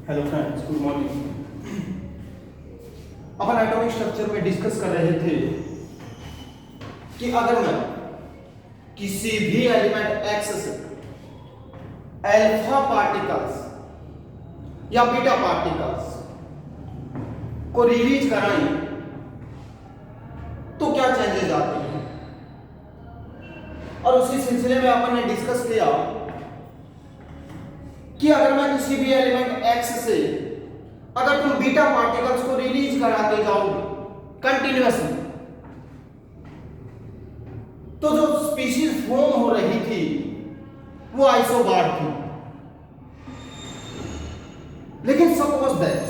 Hello friends, good morning. अपन atomic structure में discuss कर रहे थे कि अगर मैं किसी भी एलिमेंट एक्स से अल्फा पार्टिकल्स या बीटा पार्टिकल्स को रिलीज कराएं तो क्या चेंजेस आते हैं। और उसी सिलसिले में अपन ने डिस्कस किया कि अगर मैं किसी भी एलिमेंट एक्स से अगर तुम बीटा पार्टिकल्स को रिलीज कराते जाओगे कंटिन्यूअसली, तो जो स्पीशीज फॉर्म हो रही थी वो आइसोबार थी। लेकिन सपोज दैट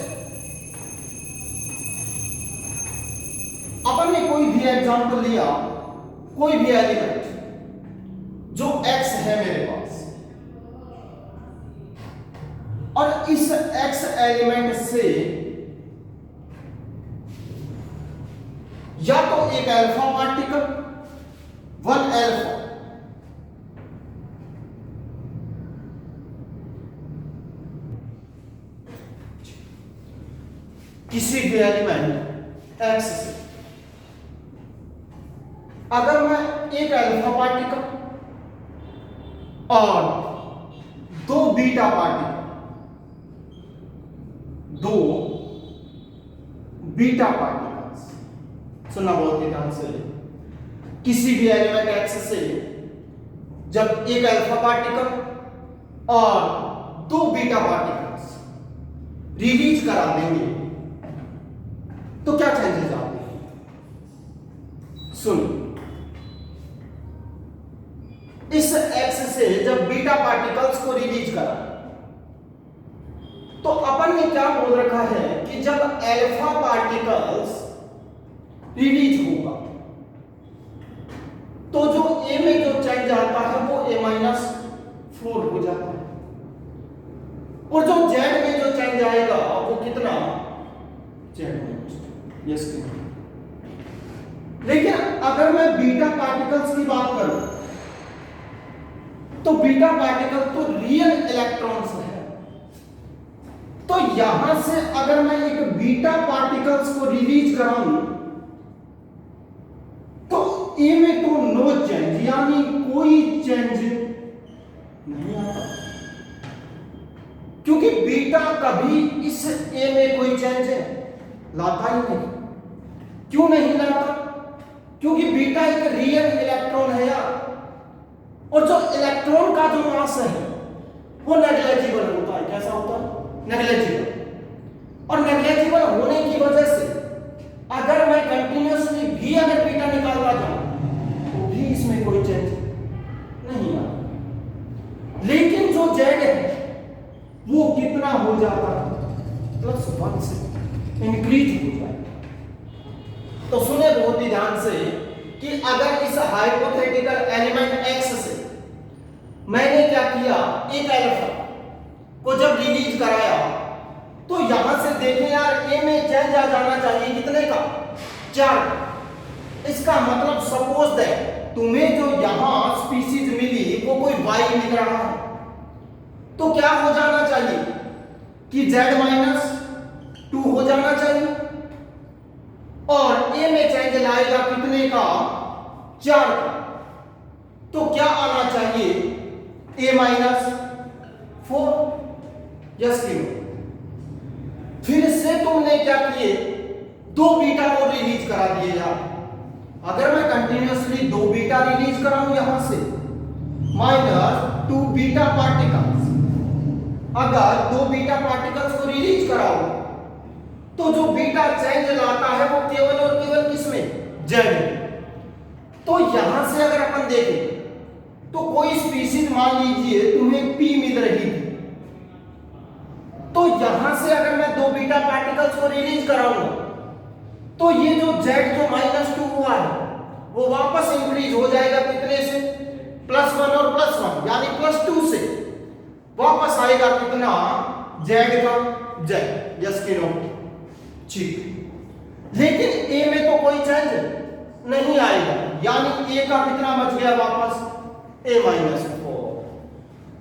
अपन ने कोई भी एग्जांपल लिया, कोई भी एलिमेंट जो एक्स है मेरे पास, और इस एक्स एलिमेंट से या तो एक अल्फा पार्टिकल, वन अल्फा, किसी भी एलिमेंट एक्स से अगर मैं एक अल्फा पार्टिकल और दो बीटा पार्टिकल, दो बीटा पार्टिकल्स, सुनना बहुत ही ध्यान से, किसी भी एलिमेंट एक्स से जब एक अल्फा पार्टिकल और दो बीटा पार्टिकल्स रिलीज करा देंगे तो क्या चेंजेस आते हैं। सुन, इस एक्स से जब बीटा पार्टिकल्स को रिलीज करा तो अपन ने क्या बोल रखा है कि जब अल्फा पार्टिकल्स रिलीज होगा तो जो ए में जो चेंज आता है वो A-4 हो जाता है, और जो जेड में जो चेंज आएगा वो कितना, जेड। यस। लेकिन अगर मैं बीटा पार्टिकल्स की बात करूं तो बीटा पार्टिकल तो रियल इलेक्ट्रॉन्स है, तो यहां से अगर मैं एक बीटा पार्टिकल्स को रिलीज कराऊं तो ए में तो नो चेंज, यानी कोई चेंज नहीं आता, क्योंकि बीटा कभी इस ए में कोई चेंज लाता ही नहीं। क्यों नहीं लाता? क्योंकि बीटा एक रियल इलेक्ट्रॉन है यार, और जो इलेक्ट्रॉन का जो मास है वो नेग्लिजिबल होता है। कैसा होता है? नेग्लिजिबल। और नेग्लिजिबल होने की वजह से अगर मैं कंटिन्यूअसली भी अगर बीटा निकालता जाऊं तो भी इसमें कोई चेंज नहीं आता। लेकिन जो जेड है वो कितना हो जाता है, +1 से इंक्रीज हो जाएगा। तो सुने बहुत ही ध्यान से कि अगर इस हाइपोथेटिकल एलिमेंट एक्स से मैंने क्या किया, एक अल्फा को जब रिलीज कराया तो यहां से देखें यार ए में चेंज आ जाना चाहिए कितने का, 4। इसका मतलब सपोज दैट तुम्हें जो यहां स्पीशीज मिली वो कोई वाई लिख रहा है, तो क्या हो जाना चाहिए कि Z-2 हो जाना चाहिए, और ए में चेंज लाएगा कितने का, 4 का, तो क्या आना चाहिए, A-4। यस की नो। फिर से तुमने क्या किए, दो बीटा को रिलीज करा दिए यार। अगर मैं कंटिन्यूअसली दो बीटा रिलीज कराऊं यहां से, -2 बीटा पार्टिकल्स, अगर दो बीटा पार्टिकल्स को रिलीज कराओ तो जो बीटा चेंज लाता है वो केवल और केवल किसमें, जेड। तो यहां से अगर अपन देखें तो कोई स्पीशीज मान लीजिए तुम्हें P मिल रही थी, तो यहां से अगर मैं दो बीटा पार्टिकल्स को रिलीज कराऊंगा तो ये जो जेड जो -2 हुआ है वो वापस इंक्रीज हो जाएगा कितने से, +1 और +1, यानी +2 से वापस आएगा कितना, जेड का जेड। यस की नो। ठीक। लेकिन ए में तो कोई चेंज नहीं आएगा, यानी ए का कितना बच गया वापस, A-4।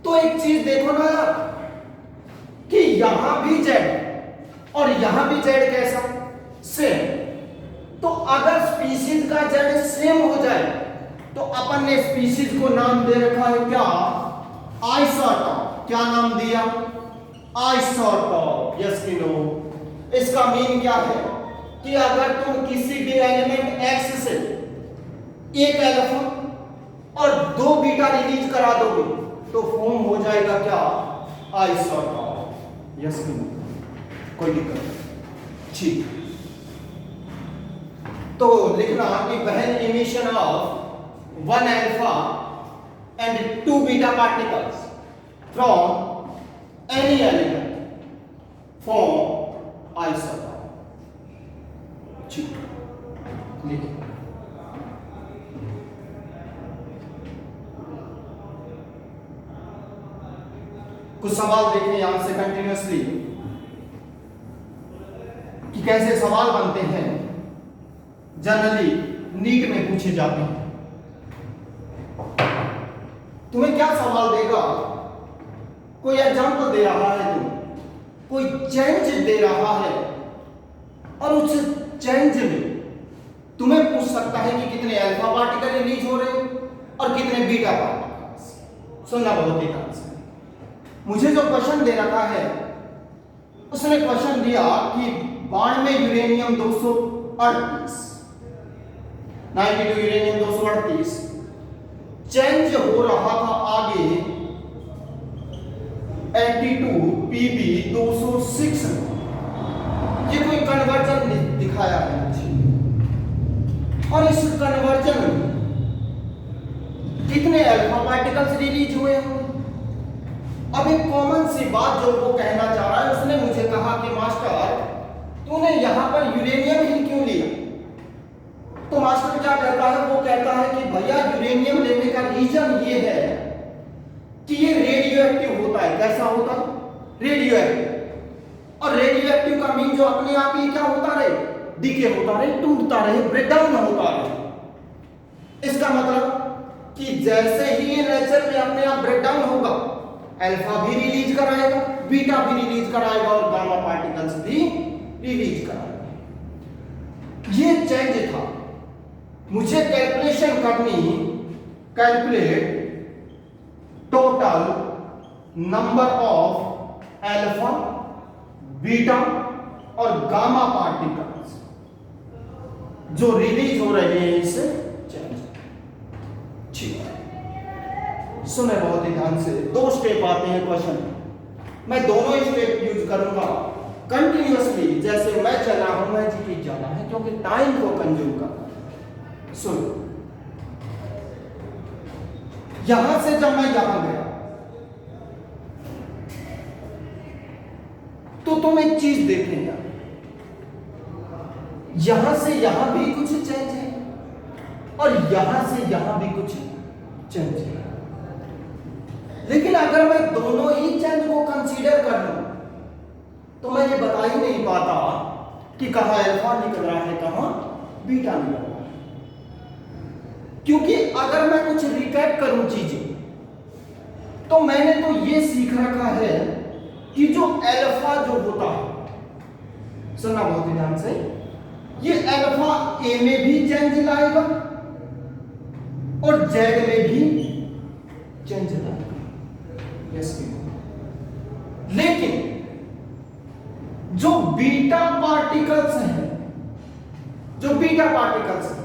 तो एक चीज देखो ना यार, कि यहां भी जेड और यहां भी जेड कैसा सेम। तो अगर स्पीशीज का जेड सेम हो जाए तो अपन ने स्पीशीज को नाम दे रखा है क्या, आइसोटॉप। क्या नाम दिया, आइसोटॉप। यस कि नो। इसका मीन क्या है कि अगर तुम किसी भी एलिमेंट एक्स से एक अल्फा और 2 बीटा रिलीज करा दोगे तो फॉर्म हो जाएगा क्या, आइसोटॉप। यस कि नो, कोई दिक्कत नहीं। ठीक, तो लिखना कि when emission of 1 alpha and 2 beta particles from any element form isotope। ठीक, लिखिए। कुछ सवाल देखें यहां से कंटिन्यूअसली कि कैसे सवाल बनते हैं, जनरली नीट में पूछे जाते हैं। तुम्हें क्या सवाल देगा, कोई एग्जांपल दे रहा है, कोई चेंज दे रहा है और उस चेंज में तुम्हें पूछ सकता है कि कितने अल्फा पार्टिकल रिलीज हो रहे और कितने बीटा पार्टिकल्स। सुनना बहुत ही ध्यान से। मुझे जो क्वेश्चन दे रखा है उसने क्वेश्चन दिया कि 92 यूरेनियम 238 92 यूरेनियम 238 चेंज हो रहा था आगे 82 पीबी 206। ये कोई कन्वर्जन दिखाया है मुझे, और इस कन्वर्जन में कितने अल्फा पार्टिकल्स रिलीज हुए होंगे। अब एक कॉमन सी बात जो वो कहना चाह रहा है, उसने मुझे कहा कि मास्टर तूने यहां पर यूरेनियम ही क्यों लिया। तो मास्टर क्या कहता है, वो कहता है कि भैया यूरेनियम लेने का रीजन ये है कि ये रेडियो एक्टिव होता है। कैसा होता है, रेडियो एक्टिव। और रेडियो एक्टिव का मीन जो अपने आप ही क्या होता रहे, डीके होता रहे, टूटता रहे, ब्रेकडाउन होता रहे। इसका मतलब कि जैसे ही ये नेचर में अपने आप ब्रेकडाउन होगा, अल्फा भी रिलीज कराएगा, बीटा भी रिलीज कराएगा और गामा पार्टिकल्स भी रिलीज कराएगा। ये चेंज था। मुझे कैलकुलेशन करनी, calculate total number of alpha, beta और गामा पार्टिकल्स जो रिलीज हो रहे हैं इस चेंज। ठीक है, सुने बहुत ही ध्यान से। 2 स्टेप आते हैं क्वेश्चन में, मैं दोनों स्टेप यूज करूंगा कंटिन्यूअसली। जैसे मैं चल रहा हूं मैं जी जाना है क्योंकि टाइम को कंज्यूम करना है। सुनो, यहां से जब मैं यहां गया तो तुम एक चीज देखेंगे, यहां से यहां भी कुछ चेंज है और यहां से यहां भी कुछ चेंज है। लेकिन अगर मैं दोनों ही चेंज को कंसीडर कर लूं तो मैं ये बता ही नहीं पाता कि कहां अल्फा निकल रहा है कहां बीटा निकल रहा है। क्योंकि अगर मैं कुछ रिकैप करूं चीजें, तो मैंने तो ये सीख रखा है कि जो अल्फा जो होता है, सुनना बहुत ही ध्यान से, ये अल्फा ए में भी चेंज लाएगा और जेड में भी चेंज लाएगा। यस, लेकिन जो बीटा पार्टिकल्स हैं, जो बीटा पार्टिकल्स हैं,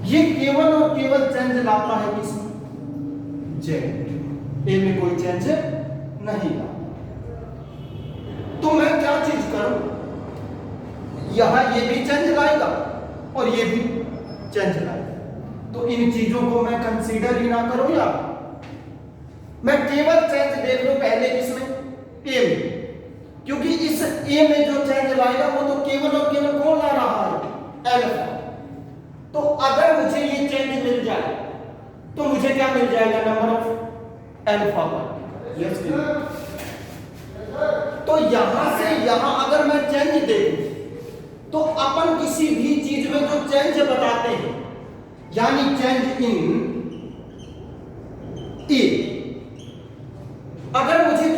ये केवल और केवल चेंज लाता है किसमें, जेड। ए में कोई चेंज नहीं लाता। तो मैं क्या चीज करूं, यहां ये भी चेंज लाएगा और ये भी चेंज लाएगा। तो इन चीजों को मैं कंसीडर ही ना करूं, या मैं केवल चेंज देख लूं पहले किसमें, ए में। क्योंकि इस ए में जो चेंज लाएगा वो तो केवल और केवल कौन ला रहा है, अल्फा। तो अगर मुझे ये चेंज मिल जाए तो मुझे क्या मिल जाएगा, number of alpha particle. Yes, तो यहां से यहां अगर मैं चेंज देखूं तो अपन किसी भी चीज में जो चेंज बताते हैं, यानी चेंज इन ए, अगर मुझे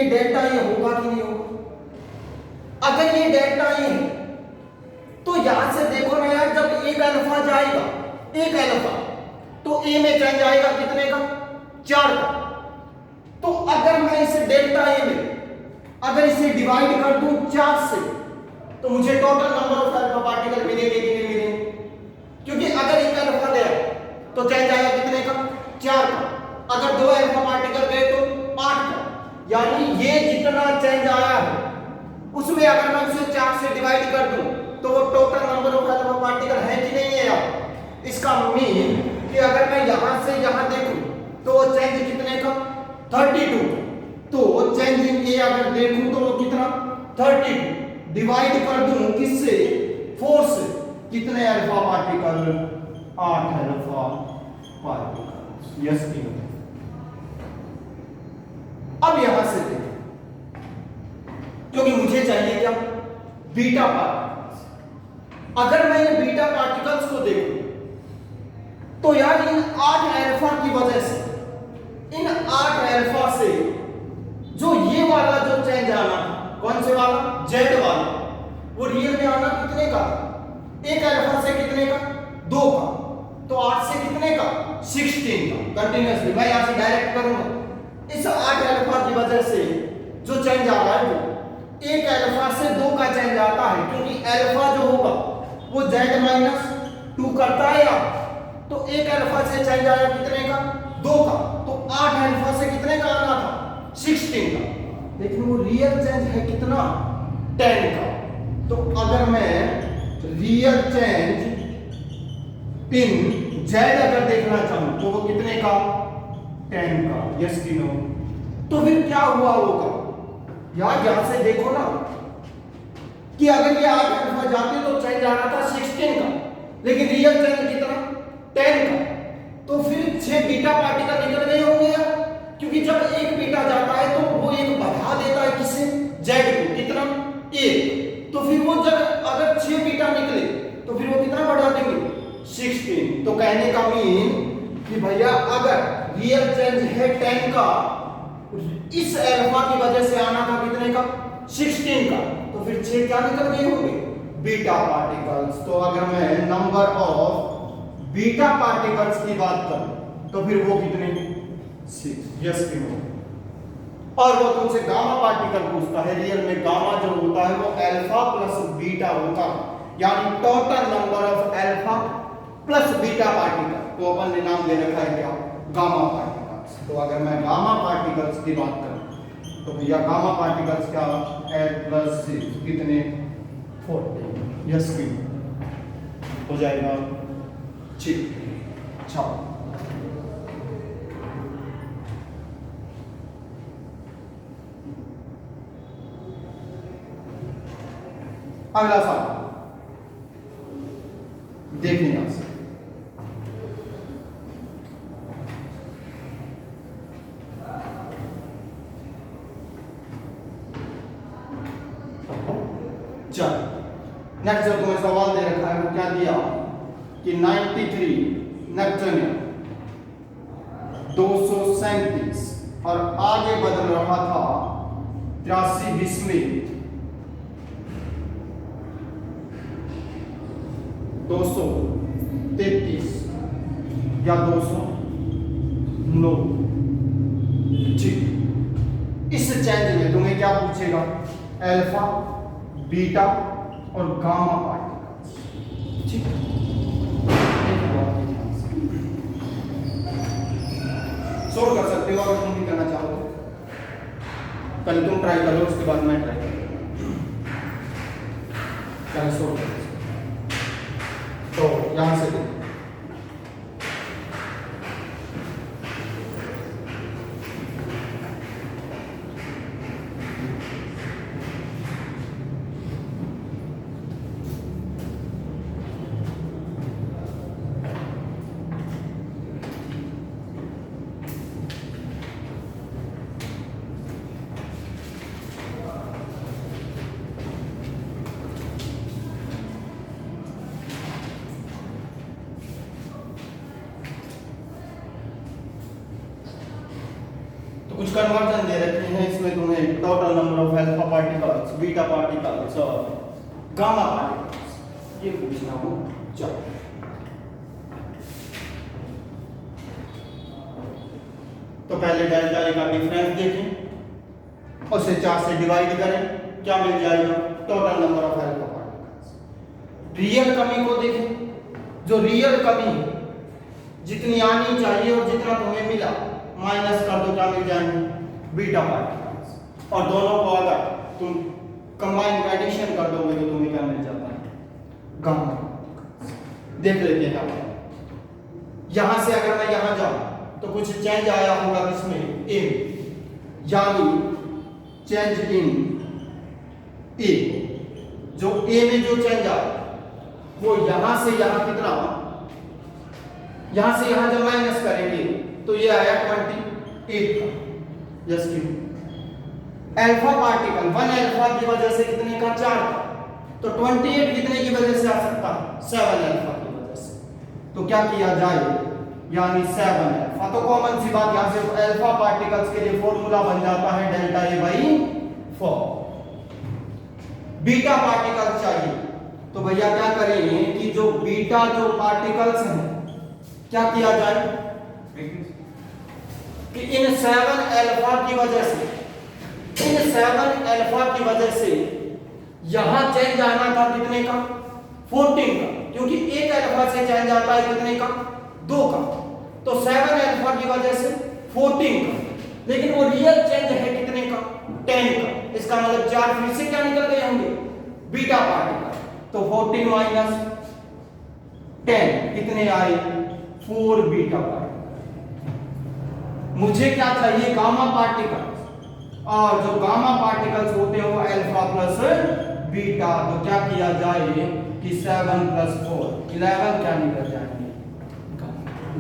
ये डेल्टा ए होगा कि नहीं होगा? अगर ये डेल्टा ए है तो यहां से देखो ना यार, जब एक अल्फा जाएगा, एक अल्फा, तो ए में चेंज आएगा कितने का? 4 का। तो अगर मैं इसे डेल्टा ए में अगर इसे डिवाइड कर दूं 4 से, तो मुझे total number of alpha particle मिलेंगे कि नहीं मिलेंगे? क्योंकि अगर एक अल्फा गया तो चेंज आएगा कितने का? 4 का। अगर 2 अल्फा पार्टिकल गए तो 8 का। यानी ये जितना चेंज आया है उसमें अगर मैं उसे 4 से डिवाइड कर दूं तो वो total number of alpha particle है कि नहीं है यार? इसका मीन कि अगर मैं यहां से यहां देखूं तो वो चेंज कितने का? 32। तो चेंज इन ए अगर देखूं तो वो कितना? 32 डिवाइड कर दूं किससे? 4 से, कितने alpha particle? 8 alpha particle. Yes की नो। अब यहां से देखें, क्योंकि मुझे चाहिए क्या? Beta particles. अगर मैं इन बीटा पार्टिकल्स को देखूं तो यार इन 8 अल्फा की वजह से, इन 8 अल्फा से जो ये वाला जो चेंज आना था, कौन से वाला? जेड वाला, वो रियल में आना कितने का? एक अल्फा से कितने का? 2 का। तो 8 से कितने का? 16 का। कंटिन्यूअसली मैं यहां से डायरेक्ट करूंगा। इस 8 अल्फा की वजह से जो चेंज आ रहा है वो एक अल्फा से 2 का चेंज आता है, क्योंकि अल्फा जो होगा वो z-2 करता है यार। तो एक अल्फा से चेंज आया कितने का? 2 का। तो 8 अल्फा से कितने का आना था? 16 का। लेकिन वो रियल चेंज है कितना? 10 का। तो अगर मैं रियल चेंज इन z अगर देखना चाहूं तो वो कितने का? 10 का। यस की नो? तो फिर क्या हुआ होगा यार? यहां से देखो ना कि अगर ये 8 अल्फा जाते तो चेंज आ रहा था 16 का, लेकिन रियल चेंज कितना? 10 का। तो फिर 6 बीटा पार्टिकल निकल गए होंगे यार, क्योंकि जब एक बीटा जाता है तो वो एक बढ़ा देता है किसे? जेड को। कितना? 1। तो फिर वो जब अगर 6 बीटा निकले तो फिर वो कितना बढ़ा देंगे? 16। तो कहने का मीन कि भैया अगर रियल चेंज है 10 का, इस अल्फा की वजह से आना था कितने का? 16 का। तो फिर 6 क्या निकल गए होंगे? Beta particles. तो अगर मैं नंबर ऑफ बीटा पार्टिकल्स की बात करूं तो फिर वो कितने? 6। यस की नो? और वो तुमसे गामा पार्टिकल पूछता है। रियल में गामा जो होता है वो अल्फा प्लस बीटा होता है, यानी total number of alpha plus beta particle को अपन ने नाम दे रखा है क्या? Gamma particles. तो अगर मैं गामा पार्टिकल्स की बात करूं तो भैया गामा पार्टिकल्स क्या? 8 + 6 कितने? 40। यस की हो जाएगा? ठीक। अच्छा, अगला सवाल देखिए यहां से। चल नेक्स्ट जो तुम्हें सवाल दे रखा है वो क्या दिया कि 93 नेपच्यूनियम 237 और आगे बदल रहा था 83 बिस्मिल 233 या 209। ठीक, इस चेंज में तुम्हें क्या पूछेगा? अल्फा, बीटा और गामा पार्टिकल्स। ठीक, सोल्व कर सकते हो अगर तुम भी करना चाहो तो। पहले तुम ट्राई करो, उसके बाद मैं ट्राई करूंगा। पहले सोल्व करो। तो यहां से कुछ कन्वर्जन दे रखे हैं इसमें उसमें तुम्हें total number of alpha particles, beta particles और गामा पार्टिकल्स ये पूछना हो। चलो तो पहले डेल्टा ए का डिफरेंस देखें, उसे 4 से डिवाइड करें, क्या मिल जाएगा? Total number of alpha particles. Real कमी को देखें, जो रियल कमी है जितनी आनी चाहिए और जितना तुम्हें मिला माइनस कर दो, क्या मिल जाएंगे? Beta particles. और दोनों को अगर तुम कंबाइन एडिशन कर दोगे तो तुम्हें क्या मिल जाता है? गामा। देख लेते हैं क्या। यहां से अगर मैं यहां जाऊं तो कुछ चेंज आया होगा किसमें? ए, यानी चेंज इन ए। जो ए में जो चेंज आया वो यहां से यहां कितना, यहां से यहां जब माइनस करेंगे तो ये आया 28 का। यस क्यों? अल्फा पार्टिकल 1 अल्फा की वजह से कितने का? 4 का। तो 28 कितने की वजह से आ सकता है? 7 अल्फा की वजह से। तो क्या किया जाए? यानी 7 अल्फा। तो कॉमन सी बात यहां से अल्फा पार्टिकल्स के लिए फॉर्मूला बन जाता है delta A by 4। Beta particles चाहिए तो भैया क्या करें कि जो बीटा जो पार्टिकल्स हैं क्या किया जाए कि इन 7 अल्फा की वजह से, इन 7 अल्फा की वजह से यहां चेंज आना था कितने का? 14 का, क्योंकि एक अल्फा से चेंज आता है कितने का? 2 का। तो 7 अल्फा की वजह से 14 का, लेकिन वो रियल चेंज है कितने का? 10 का। इसका मतलब 4 फिर से क्या निकल गए होंगे? Beta particle. तो 14 माइनस 10 कितने आए? 4 बीटा पार्टिकल। मुझे क्या चाहिए? Gamma particles. और जो गामा पार्टिकल्स होते हैं वो अल्फा प्लस बीटा। तो क्या किया जाए कि 7 प्लस 4 11 क्या निकल जाएंगे?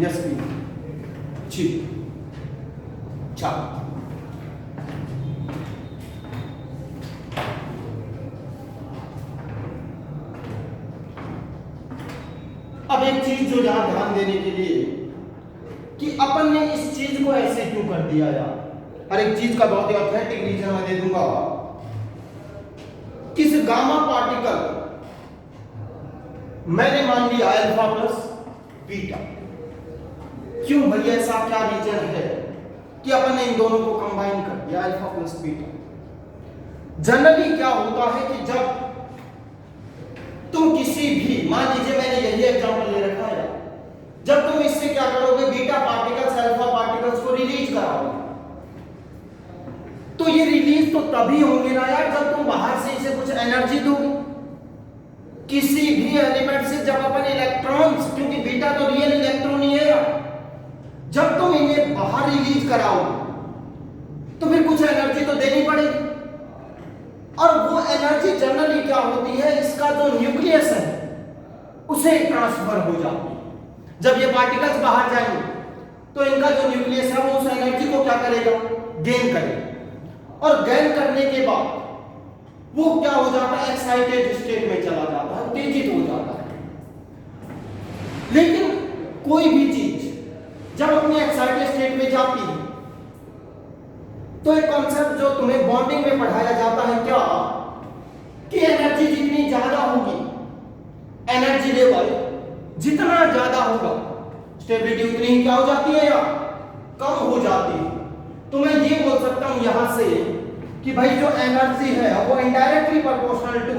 यस ठीक। चलो अब एक चीज जो यहां ध्यान देने के लिए कि अपन ने इस चीज को ऐसे क्यों कर दिया यार, हर एक चीज का बहुत ही ऑथेंटिक रीजन मैं दे दूंगा। किस गामा पार्टिकल मैंने मान लिया अल्फा प्लस बीटा। क्यों भैया? ऐसा क्या रीजन है कि अपन ने इन दोनों को कंबाइन कर दिया अल्फा प्लस बीटा? जनरली क्या होता है कि जब तुम किसी भी, मान लीजिए मैंने यही एग्जांपल ले रखा है, जब तुम इससे क्या करोगे? बीटा पार्टिकल्स अल्फा पार्टिकल्स को रिलीज कराओगे, तो ये रिलीज तो तभी होंगे ना यार जब तुम बाहर से इसे कुछ एनर्जी दोगे। किसी भी एलिमेंट से जब अपन इलेक्ट्रॉन्स, क्योंकि बीटा तो रियल इलेक्ट्रॉन ही है यार, जब तुम इन्हें बाहर रिलीज कराओगे तो फिर कुछ एनर्जी तो देनी पड़ेगी। और वो एनर्जी जनरली क्या होती है? इसका जो न्यूक्लियस है उसे ट्रांसफर हो जाती है। जब ये पार्टिकल्स बाहर जाएंगे तो इनका जो न्यूक्लियस है वो उस एनर्जी को क्या करेगा? गेन करेगा। और गेन करने के बाद वो क्या हो जाता है? एक्साइटेड स्टेट में चला जाता है, उत्तेजित हो जाता है। लेकिन कोई भी चीज जब अपने एक्साइटेड स्टेट में जाती है तो एक कॉन्सेप्ट जो तुम्हें बॉन्डिंग में पढ़ाया जाता है क्या, कि एनर्जी जितनी ज्यादा होगी, एनर्जी लेवल जितना ज्यादा होगा, स्टेबिलिटी उतनी ही क्या हो जाती है या कम हो जाती है। तो मैं ये बोल सकता हूं यहां से कि भाई जो एनर्जी है वो indirectly proportional to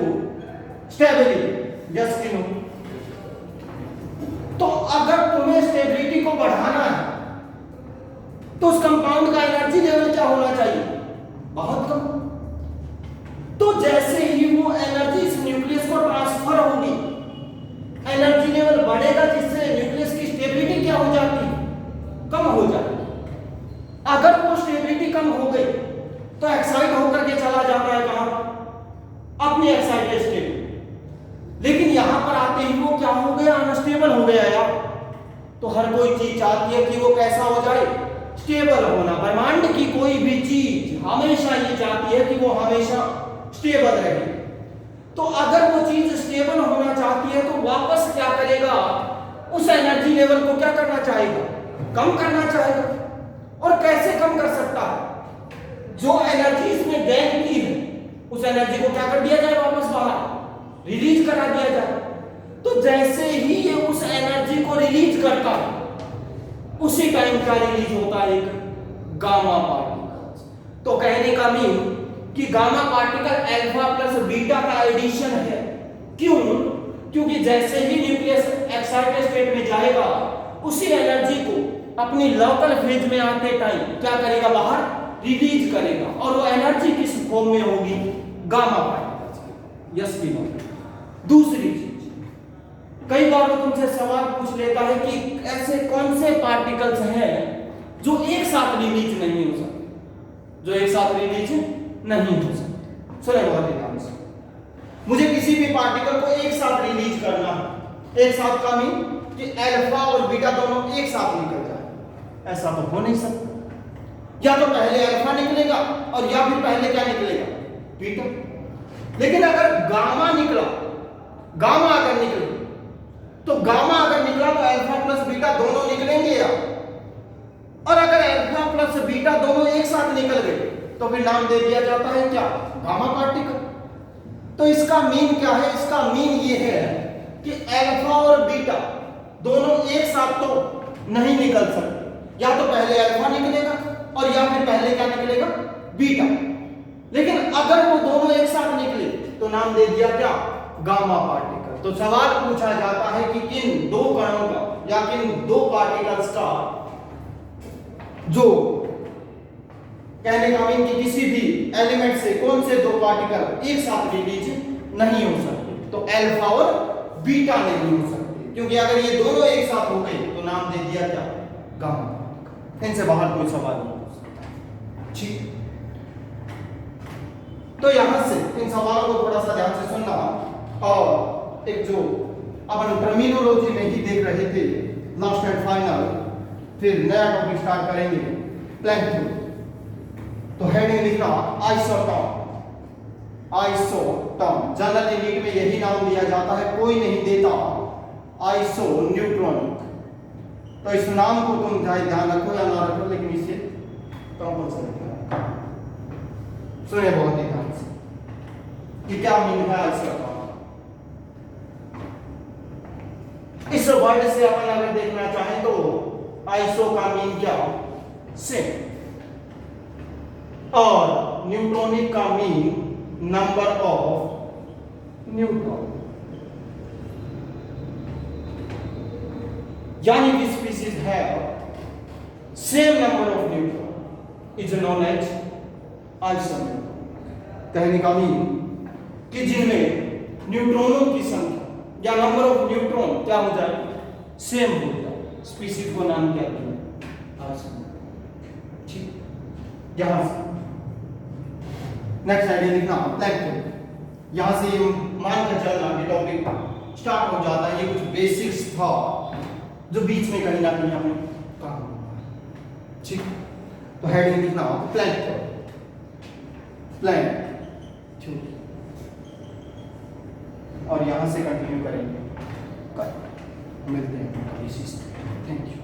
stability. Yes कि नो? तो अगर तुम्हें स्टेबिलिटी को बढ़ाना है तो उस कंपाउंड का एनर्जी लेवल क्या होना चाहिए? बहुत कम। तो जैसे ही वो एनर्जी इस न्यूक्लियस को ट्रांसफर होगी, एनर्जी लेवल बढ़ेगा, जिससे न्यूक्लियस की स्टेबिलिटी क्या हो जाती है? कम हो जाती है। अगर वो स्टेबिलिटी कम हो गई तो एक्साइट होकर के चला जाता है कहां? अपनी एक्साइटेड स्टेट। लेकिन यहां पर आते ही वो क्या हो गया? अनस्टेबल हो गया यार। तो हर कोई चीज चाहती है कि वो कैसा हो जाए? स्टेबल होना। ब्रह्मांड की कोई भी चीज हमेशा ये चाहती है कि वो हमेशा स्टेबल रहे। तो अगर वो चीज स्टेबल होना चाहती है तो वापस क्या करेगा? उस एनर्जी लेवल को क्या करना चाहेगा? कम करना चाहेगा। और कैसे कम कर सकता है? जो एनर्जी इसने गेन की है उस एनर्जी को क्या कर दिया जाए, वापस बाहर रिलीज करा दिया जाए। तो जैसे ही ये उस एनर्जी को रिलीज करता है उसी टाइम क्या रिलीज होता है, एक गामा पार्टिकल। तो कहने का मीन कि gamma particle alpha plus beta का एडिशन है। क्यों? क्योंकि जैसे ही न्यूक्लियस एक्साइटेड स्टेट में जाएगा उसी एनर्जी को अपनी लोकल फेज में आते टाइम क्या करेगा, बाहर रिलीज करेगा। और वो एनर्जी किस फॉर्म में होगी, गामा पार्टिकल्स। यस की नो। दूसरी चीज, कई बार वो तुमसे सवाल पूछ लेता है कि ऐसे कौन से पार्टिकल्स हैं जो एक साथ रिलीज नहीं हो सकते, जो एक साथ रिलीज नहीं हो सकते। सुने बहुत ध्यान से, मुझे किसी भी पार्टिकल को एक साथ रिलीज करना है, एक साथ का मीन कि अल्फा और बीटा दोनों एक साथ निकल जाए, ऐसा तो हो नहीं सकता। या तो पहले अल्फा निकलेगा और या फिर पहले क्या निकलेगा, बीटा। लेकिन अगर गामा निकला, गामा अगर निकले तो गामा अगर निकला तो अल्फा प्लस बीटा दोनों निकलेंगे या, और अगर अल्फा प्लस बीटा दोनों एक साथ निकल गए तो फिर नाम दे दिया जाता है क्या, गामा पार्टिकल। तो इसका मीन क्या है, इसका मीन ये है कि अल्फा और बीटा दोनों एक साथ तो नहीं निकल सकते, या तो पहले अल्फा निकलेगा और या फिर पहले क्या निकलेगा, बीटा। लेकिन अगर वो दोनों एक साथ निकले तो नाम दे दिया क्या, गामा पार्टिकल। तो सवाल पूछा जाता है कि किन दो कणों का या किन दो पार्टिकल्स का, जो कहने का मीन कि किसी भी एलिमेंट से कौन से दो पार्टिकल एक साथ रिलीज नहीं हो सकते, तो अल्फा और बीटा नहीं हो सकते। क्योंकि अगर ये दोनों एक साथ हो गए तो नाम दे दिया क्या, गामा पार्टिकल। इनसे बाहर कोई सवाल नहीं हो सकता। ठीक, तो यहां से इन सवालों को थोड़ा सा ध्यान से सुनना। और एक जो अपन टर्मिनोलॉजी में ही देख रहे थे, लास्ट एंड फाइनल, फिर नया टॉपिक स्टार्ट करेंगे, प्लैंक थ्योरी। तो हेडिंग लिखना आइसोटॉन। आइसोटॉन जनरली नीट में यही नाम दिया जाता है, कोई नहीं देता आइसो न्यूट्रॉनिक। तो इस नाम को तुम चाहे ध्यान रखो या ना रखो, लेकिन इसे कंपल्सरी सुने बहुत ही ध्यान से कि क्या मीन है आइसोटॉन। इस वर्ड से अपन अगर देखना चाहें तो आइसो का मीन क्या, सेम, और न्यूट्रॉनिक का मीन नंबर ऑफ न्यूट्रॉन। यानी कि species have same number of neutron is known as isotone. कहने का मीन कि जिनमें न्यूट्रॉनों की संख्या या नंबर ऑफ न्यूट्रॉन क्या हो जाए, सेम हो जाए, स्पीशीज को नाम क्या दिया, आइसोटॉन। ठीक, यहां से नेक्स्ट आइडिया लिखना प्लैंक थ्योरी। यहां से ये मान कर चलना कि टॉपिक स्टार्ट हो जाता है। ये कुछ बेसिक्स था जो बीच में कहीं ना कहीं हमें काम। ठीक, तो हेडिंग लिखना प्लैंक थ्योरी, प्लैंक थ्योरी, और यहां से कंटिन्यू करेंगे। मिलते हैं। Thank you.